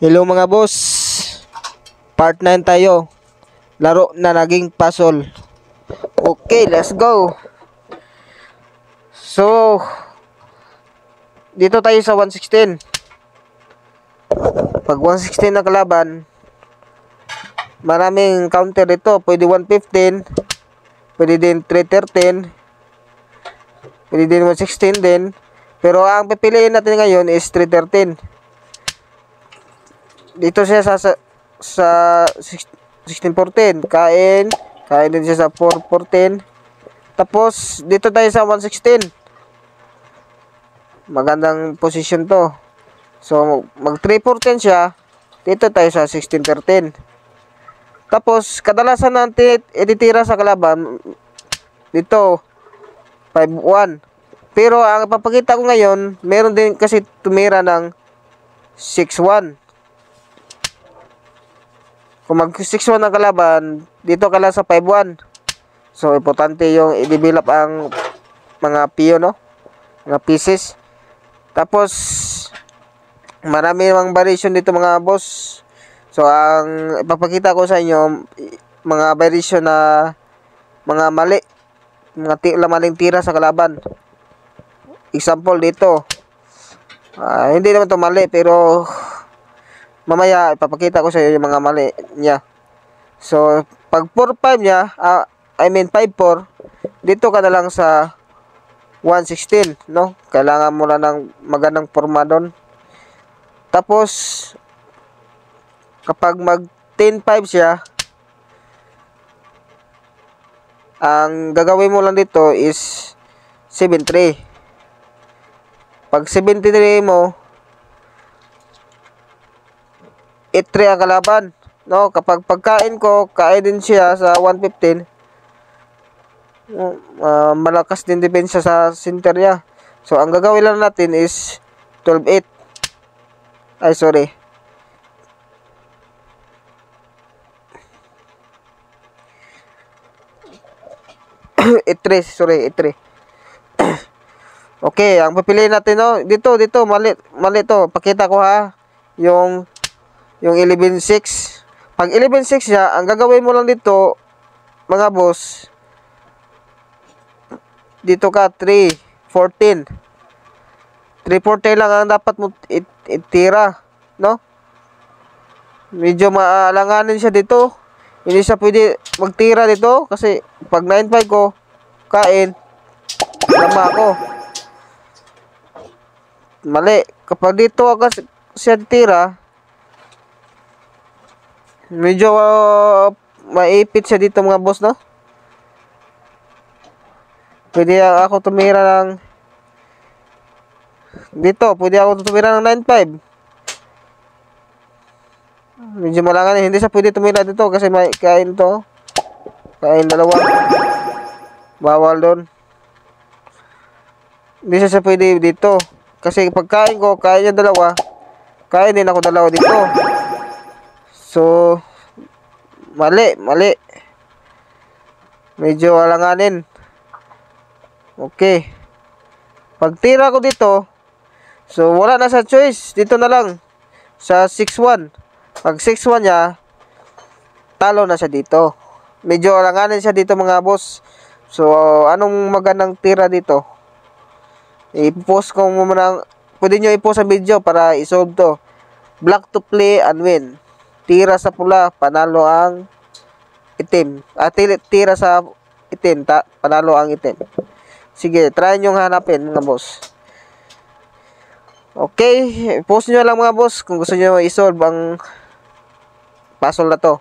Hello mga boss, part 9 tayo. Laro na naging puzzle. Okay, let's go. So, dito tayo sa 116. Pag 116 na kalaban, maraming counter dito. Pwede 115, pwede din 313, pwede din 116 din. Pero ang pipiliin natin ngayon is 313. Dito siya sa 1614. Kain din siya sa 414. Tapos dito tayo sa 116. Magandang position to. So mag 314 siya. Dito tayo sa 1613. Tapos kadalasan natin ititira sa kalaban dito 51. Pero ang papakita ko ngayon, meron din kasi tumira ng 61. Kung mag 6-1 ang kalaban, dito ka lang sa 5-1. So, importante yung i-develop ang mga piyo, no? Mga pieces. Tapos, marami mga variation dito mga boss. So, ang ipapakita ko sa inyo, mga variation na mga mali. Mga maling tira sa kalaban. Example dito. Hindi naman to mali, pero mamaya ipapakita ko sa iyo yung mga mali niya. So, pag 4-5 niya, 5-4, dito ka na lang sa 116, no? Kailangan mo lang ng magandang forma doon. Tapos, kapag mag 10-5 siya, ang gagawin mo lang dito is 7-3. Pag 7-3 mo, 8-3 ang kalaban, no? Kapag pagkain ko, kain din siya sa 115. Malakas din depensa sa center niya. So, ang gagawin lang natin is 12-8. Ay, sorry. Sorry, 8-3. Okay, ang pipiliin natin, no? Dito, mali to. Pakita ko ha. Yung 11-6. Pag 11-6 siya, ang gagawin mo lang dito, mga boss, dito ka 3-14. 3-14 lang ang dapat mo itira, no? Medyo maalanganin siya dito. Hindi siya pwede magtira dito kasi pag 9-5 ko, kain, lama ako. Mali. Kapag dito ako siya tira, medyo maipit siya dito mga boss, no? Pwede ako tumira ng dito, pwede ako tumira ng 9-5. Medyo malangan, hindi siya pwede tumira dito kasi may kain to. Kain dalawa. Bawal doon. Hindi siya pwede dito. Kasi pagkain ko, kain niya dalawa. Kain din ako dalawa dito. So, mali. Medyo alanganin. Okay. Pag tira ko dito, so wala na sa choice. Dito na lang. Sa 6-1. Pag 6-1 niya, talo na siya dito. Medyo alanganin siya dito mga boss. So, anong magandang tira dito? I-post ko muna. Pwede nyo i-post sa video para i-solve to. Black to play and win. Tira sa pula, panalo ang itim. Tira sa itim, panalo ang itim. Sige, try nyo hanapin mga boss. Okay, post nyo lang mga boss kung gusto nyo i-solve ang puzzle na to.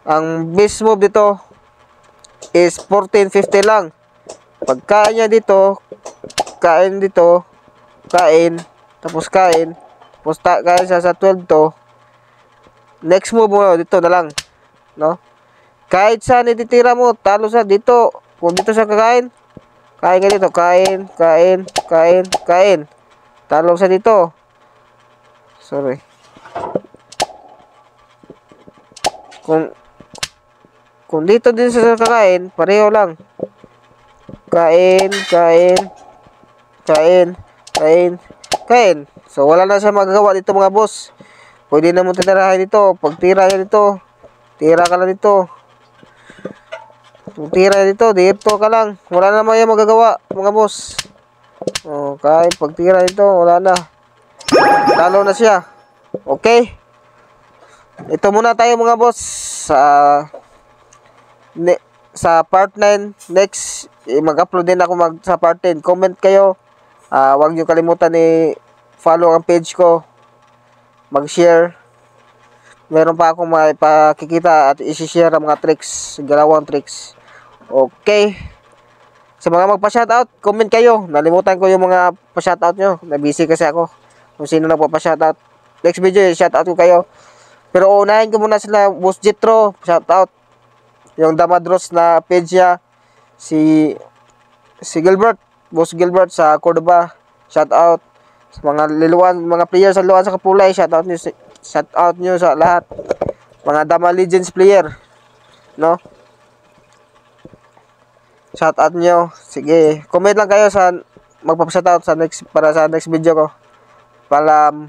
Ang base move dito is 14-50 lang. Pagkain niya dito, kain dito, kain, tapos kain siya sa 12 to. Next move mo dito na lang, no? Kahit saan ititira mo, talo sa dito. Kung dito siya kakain, kain ka dito, kain. Talo sa dito. Sorry. Kung dito din siya kakain, pareho lang. Kain. So wala na siya magagawa dito mga boss. Pwede na mo titirahin dito. Pag tira yan dito, tira ka lang dito. Pag tira dito, dito ka lang. Wala na naman yung magagawa, mga boss. Okay, pag tira dito, wala na. Talo na siya. Okay. Ito muna tayo mga boss. Sa part 9, next, mag-upload din ako sa part 10. Comment kayo. Huwag nyo kalimutan follow ang page ko. Mag-share. Meron pa akong maipakikita at isi-share ang mga tricks, galawang tricks. Okay. Sa mga magpa-shoutout, comment kayo. Nalimutan ko yung mga pa-shoutout nyo. Na-busy kasi ako. Kung sino na po pa-shoutout. Next video, shoutout ko kayo. Pero unahin ko muna sila, Boss Jetro, shoutout. Yung Damadros na page niya, si Gilbert, Boss Gilbert sa Cordoba, shoutout. Sa mga liluan, mga players sa Liluan sa Kapulay, shoutout nyo sa lahat. Mga Dama Legends player, no? Shoutout nyo. Sige, comment lang kayo sa magpapa-shoutout para sa next video ko. Paalam.